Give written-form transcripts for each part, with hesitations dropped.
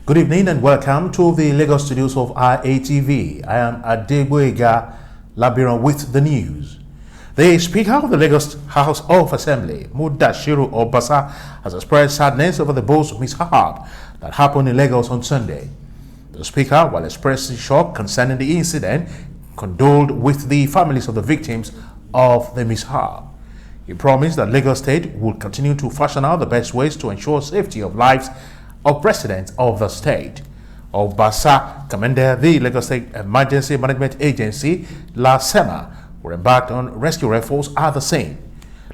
Good evening and welcome to the Lagos studios of IATV. I am Adegboyega Labiran with the news. The Speaker of the Lagos House of Assembly, Mudashiru Obasa, has expressed sadness over the boat's mishap that happened in Lagos on Sunday. The Speaker, while expressing shock concerning the incident, condoled with the families of the victims of the mishap. He promised that Lagos State would continue to fashion out the best ways to ensure safety of lives of residents of the state. Obasa commended the Lagos State Emergency Management Agency, LASEMA, who embarked on rescue efforts at the scene.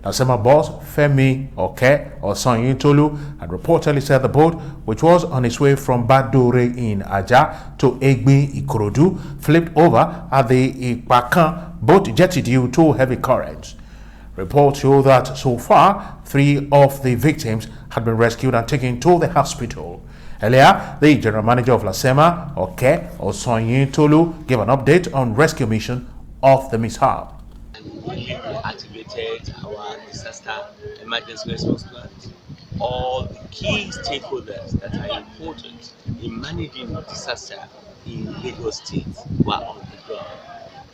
LASEMA boss Femi Osanyintolu had reportedly said the boat, which was on its way from Badore in Aja to Egbe Ikorodu, flipped over at the Ipakan boat jetty due to heavy currents. Reports show that so far, 3 of the victims had been rescued and taken to the hospital. Earlier, the general manager of LASEMA, Osanyintolu, gave an update on rescue mission of the mishap. We activated our disaster emergency response plans. All the key stakeholders that are important in managing disaster in Lagos State were on the ground.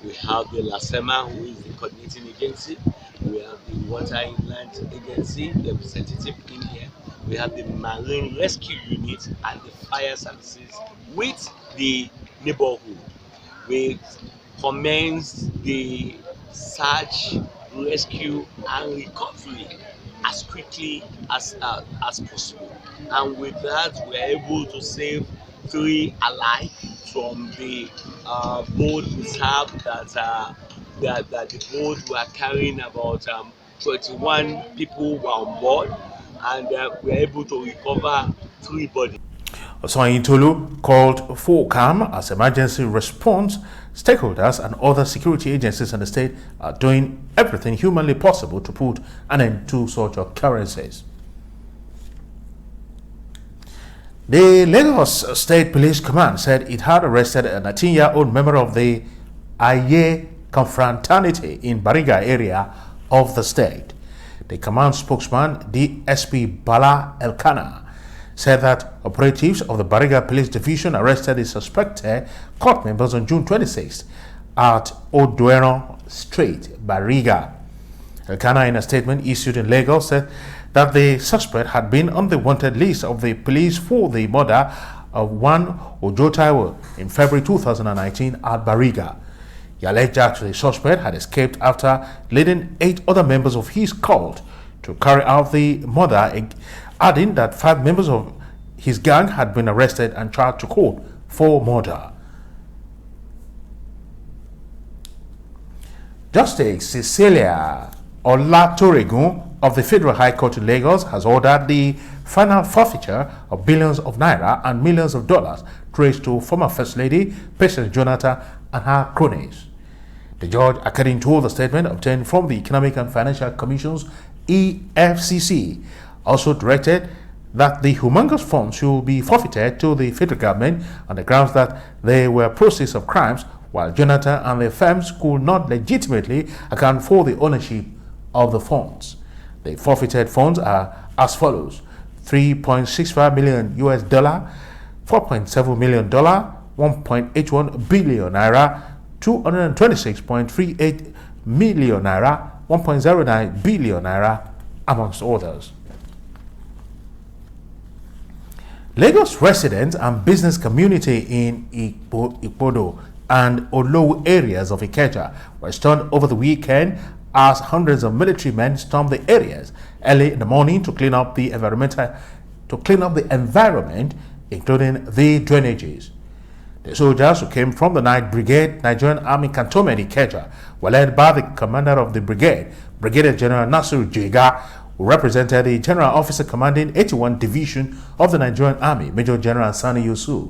We have the LASEMA, who is the coordinating agency. We have the Water Inland Agency, the representative in here. We have the Marine Rescue Unit and the Fire Services with the neighborhood. We commenced the search, rescue, and recovery as quickly as possible. And with that, we are able to save 3 alive from the boat mishap that the boat were carrying about 21 people were on board, and we were able to recover 3 bodies. Osanyintolu called for calm as emergency response stakeholders and other security agencies in the state are doing everything humanly possible to put an end to such occurrences. The Lagos State Police Command said it had arrested a 19-year-old member of the Aye confraternity in Bariga area of the state. The command spokesman, DSP Bala Elkanah, said that operatives of the Bariga Police Division arrested the suspected court members on June 26th at Odueron Street, Bariga. Elkanah, in a statement issued in Lagos, said that the suspect had been on the wanted list of the police for the murder of one Ojo Taiwo in February 2019 at Bariga. He alleged that the suspect had escaped after leading 8 other members of his cult to carry out the murder, adding that 5 members of his gang had been arrested and charged to court for murder. Justice Cecilia Olatoregun of the Federal High Court in Lagos has ordered the final forfeiture of billions of naira and millions of dollars traced to former First Lady Patience Jonathan and her cronies. The judge, according to the statement obtained from the Economic and Financial Commission's EFCC, also directed that the humongous funds should be forfeited to the federal government on the grounds that they were proceeds of crimes, while Jonathan and their firms could not legitimately account for the ownership of the funds. The forfeited funds are as follows: $3.65 million, $4.7 million, 1.81 billion naira, 226.38 million naira, 1.09 billion naira, amongst others. Lagos residents and business community in Ikpodo and Olowu areas of Ikeja were stunned over the weekend as hundreds of military men stormed the areas early in the morning to clean up the environment, including the drainages. The soldiers who came from the 9th Brigade Nigerian Army Cantonment Ikeja were led by the commander of the brigade, Brigadier General Nasiru Jega, who represented the General Officer commanding 81 Division of the Nigerian Army, Major General Sani Yusuf.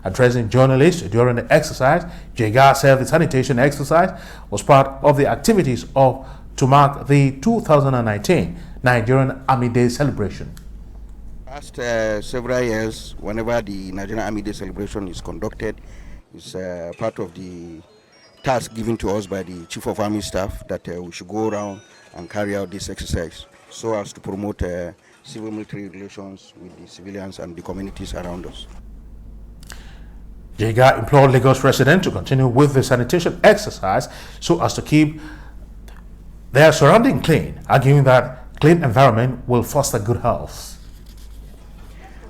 Addressing journalists during the exercise, Jega said the sanitation exercise was part of the activities to mark the 2019 Nigerian Army Day celebration. Past several years, whenever the Nigerian Army Day celebration is conducted, it's part of the task given to us by the Chief of Army Staff that we should go around and carry out this exercise so as to promote civil-military relations with the civilians and the communities around us. Jega implored Lagos residents to continue with the sanitation exercise so as to keep their surrounding clean, arguing that clean environment will foster good health.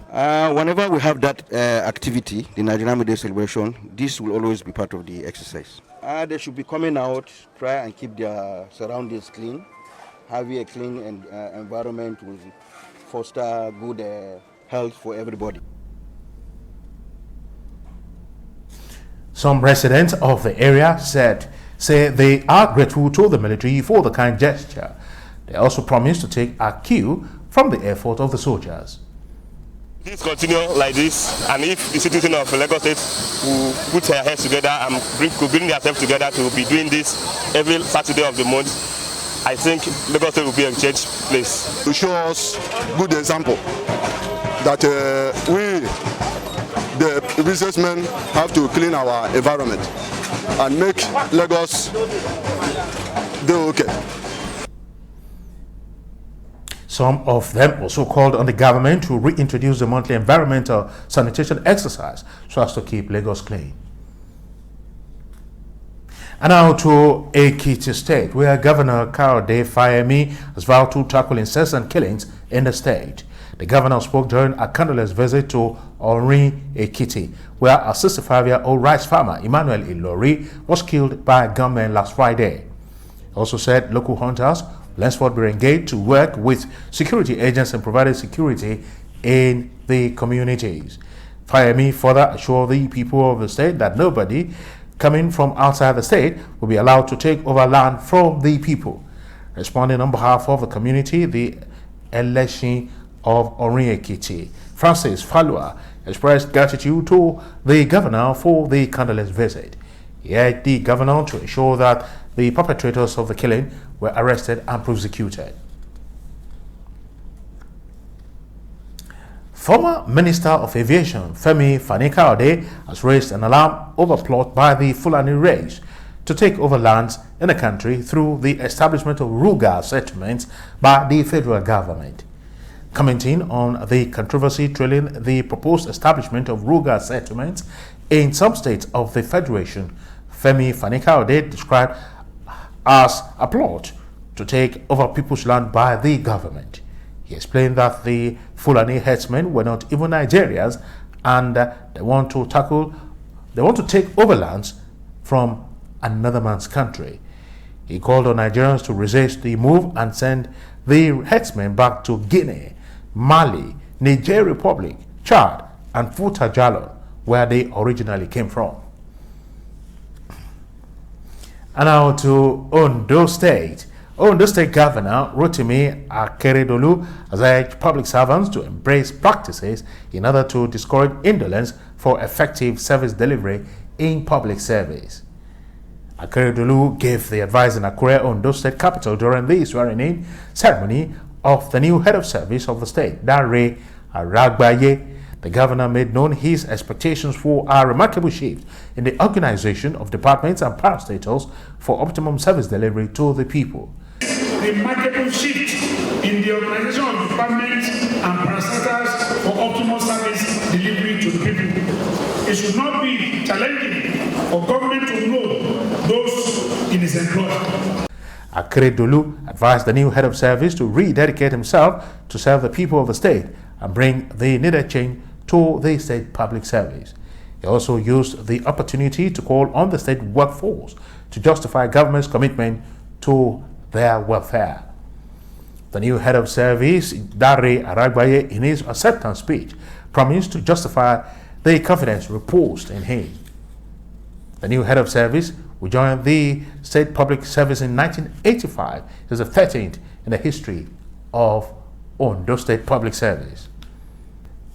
Whenever we have that activity, the Nigerian Army Day celebration, this will always be part of the exercise. They should be coming out, try and keep their surroundings clean. Having a clean environment will foster good health for everybody. Some residents of the area say they are grateful to the military for the kind gesture. They also promised to take a cue from the effort of the soldiers. Please continue like this, and if the citizens of Lagos State will put their heads together and bring themselves together to be doing this every Saturday of the month, I think Lagos State will be a changed place. To show us good example that we, the businessmen, have to clean our environment and make Lagos do okay. Some of them also called on the government to reintroduce the monthly environmental sanitation exercise so as to keep Lagos clean. And now to Ekiti State, where Governor Kayode Fayemi has vowed to tackle incessant killings in the state. The governor spoke during a condolence visit to Orin Ekiti, where a 65-year-old rice farmer, Emmanuel Ilori, was killed by gunmen last Friday. He also said local hunters will henceforth be engaged to work with security agents and provide security in the communities. Fayemi further assured the people of the state that nobody coming from outside the state will be allowed to take over land from the people. Responding on behalf of the community, the election of Orin Ekiti, Francis Falua, expressed gratitude to the governor for the condolence visit. He urged the governor to ensure that the perpetrators of the killing were arrested and prosecuted. Former Minister of Aviation Femi Fani-Kayode has raised an alarm over plot by the Fulani race to take over lands in the country through the establishment of Ruga settlements by the federal government. Commenting on the controversy trailing the proposed establishment of Ruga settlements in some states of the Federation, Femi Fani-Kayode described as a plot to take over people's land by the government. He explained that the Fulani herdsmen were not even Nigerians and they want to take over lands from another man's country. He called on Nigerians to resist the move and send the herdsmen back to Guinea, Mali, Niger Republic, Chad, and Futa Jalon, where they originally came from. And now to Ondo State. Ondo State Governor Rotimi Akeredolu has urged public servants to embrace practices in order to discourage indolence for effective service delivery in public service. Akeredolu gave the advice in Akure, Ondo State capital, during the swearing-in ceremony of the new head of service of the state, Dare Aragbaye. The governor made known his expectations for a remarkable shift in the organization of departments and parastatals for optimum service delivery to the people. Remarkable shift in the organization of departments and parastatals for optimal service delivery to the people. It should not be challenging for government to know those in its employ. Akeredolu advised the new head of service to rededicate himself to serve the people of the state and bring the needed change to the state public service. He also used the opportunity to call on the state workforce to justify government's commitment to their welfare. The new head of service, Dare Aragbaye, in his acceptance speech, promised to justify the confidence reposed in him. The new head of service, who joined the state public service in 1985, is the 13th in the history of Ondo State public service.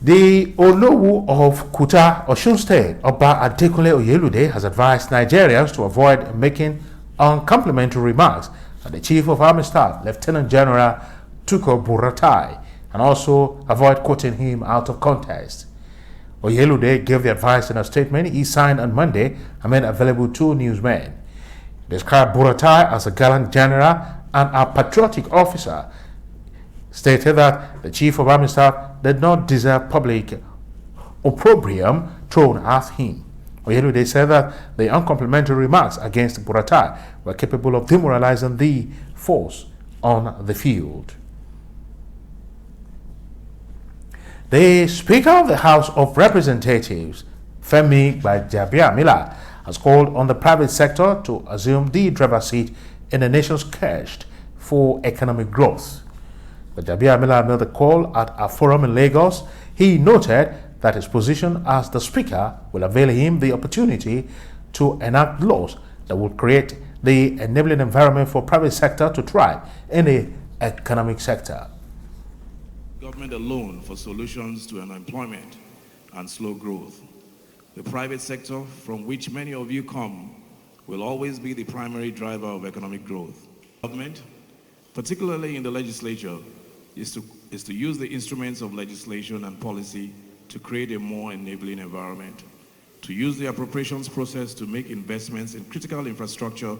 The Olowu of Kuta, Osun State, Oba Adekunle Oyelude, has advised Nigerians to avoid making uncomplimentary remarks at the Chief of Army Staff, Lieutenant General Tukur Buratai, and also avoid quoting him out of context. Oyelude gave the advice in a statement he signed on Monday and made available to newsmen. He described Buratai as a gallant general and a patriotic officer. stated that the Chief of Army Staff did not deserve public opprobrium thrown at him. Oyelude said that the uncomplimentary remarks against Buratai were capable of demoralizing the force on the field. The Speaker of the House of Representatives, Femi Gbajabiamila, has called on the private sector to assume the driver's seat in the nation's quest for economic growth. Gbajabiamila made the call at a forum in Lagos. He noted that his position as the Speaker will avail him the opportunity to enact laws that will create the enabling environment for private sector to thrive in the economic sector. Government alone for solutions to unemployment and slow growth. The private sector, from which many of you come, will always be the primary driver of economic growth. Government, particularly in the legislature, is to use the instruments of legislation and policy to create a more enabling environment, to use the appropriations process to make investments in critical infrastructure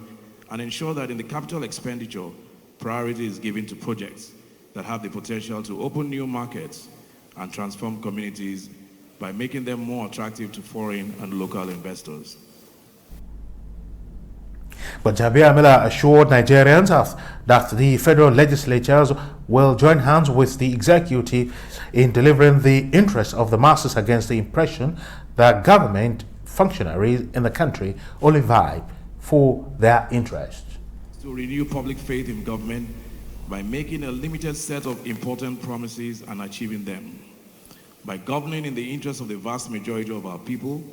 and ensure that in the capital expenditure, priority is given to projects that have the potential to open new markets and transform communities by making them more attractive to foreign and local investors. But Gbajabiamila assured Nigerians that the federal legislatures will join hands with the executive in delivering the interests of the masses against the impression that government functionaries in the country only vie for their interests. To renew public faith in government by making a limited set of important promises and achieving them, by governing in the interest of the vast majority of our people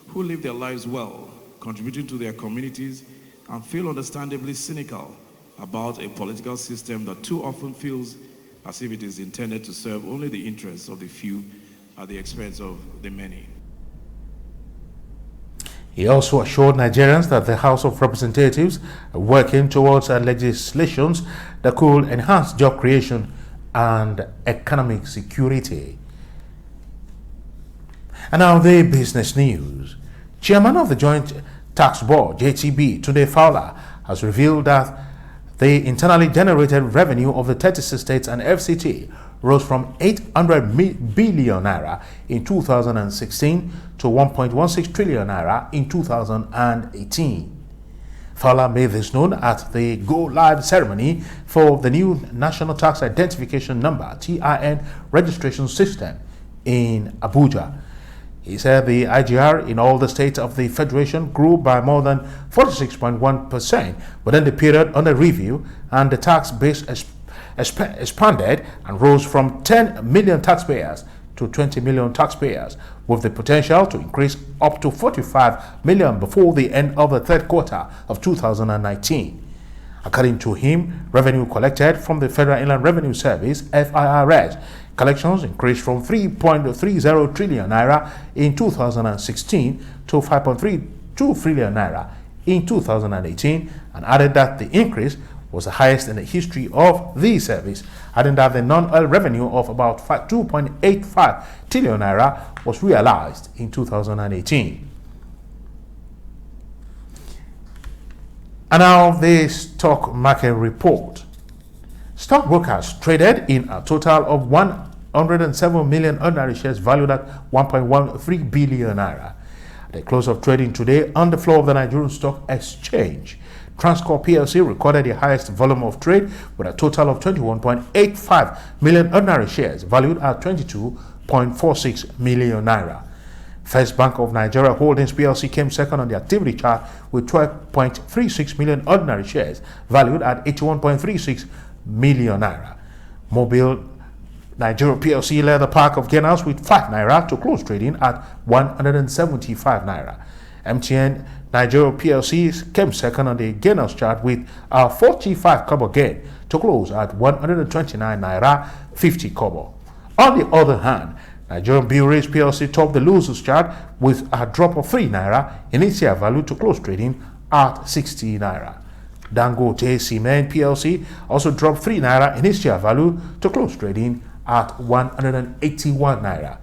who live their lives well, contributing to their communities, and feel understandably cynical about a political system that too often feels as if it is intended to serve only the interests of the few at the expense of the many. He also assured Nigerians that the House of Representatives are working towards legislations that could enhance job creation and economic security. And now the business news. Chairman of the Joint Tax Board, JTB, Tunde Fowler, has revealed that the internally generated revenue of the 36 states and FCT rose from 800 billion naira in 2016 to 1.16 trillion naira in 2018. Fowler made this known at the go-live ceremony for the new National Tax Identification Number (TIN) registration system in Abuja. He said the IGR in all the states of the Federation grew by more than 46.1% within the period under review, and the tax base expanded and rose from 10 million taxpayers to 20 million taxpayers, with the potential to increase up to 45 million before the end of the third quarter of 2019. According to him, revenue collected from the Federal Inland Revenue Service (FIRS) collections increased from 3.30 trillion naira in 2016 to 5.32 trillion naira in 2018, and added that the increase was the highest in the history of the service, adding that the non-oil revenue of about 2.85 trillion naira was realized in 2018. And now the stock market report. Stockbrokers traded in a total of 107 million ordinary shares valued at 1.13 billion naira. At the close of trading today on the floor of the Nigerian Stock Exchange, Transcorp PLC recorded the highest volume of trade with a total of 21.85 million ordinary shares valued at 22.46 million naira. First Bank of Nigeria Holdings PLC came second on the activity chart with 12.36 million ordinary shares valued at 81.36 million naira. Mobile Nigeria PLC led the pack of gainers with 5 naira to close trading at 175 naira. MTN Nigeria PLC came second on the gainers chart with a 45 kobo gain to close at 129 naira 50 kobo. On the other hand, Nigerian Breweries PLC topped the losers chart with a drop of 3 naira in its share value to close trading at 60 naira. Dangote Cement PLC also dropped 3 naira in its share value to close trading at 181 naira.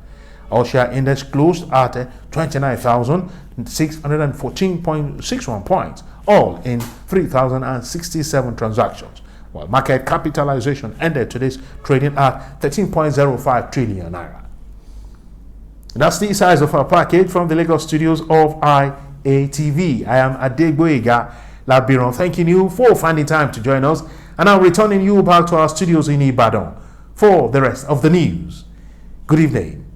All share index closed at 29,614.61 points, all in 3,067 transactions. while market capitalization ended today's trading at 13.05 trillion naira. That's the size of our package from the Lagos studios of IATV. I am Adegboyega Labiron, thanking you for finding time to join us, and I'm returning you back to our studios in Ibadan for the rest of the news. Good evening.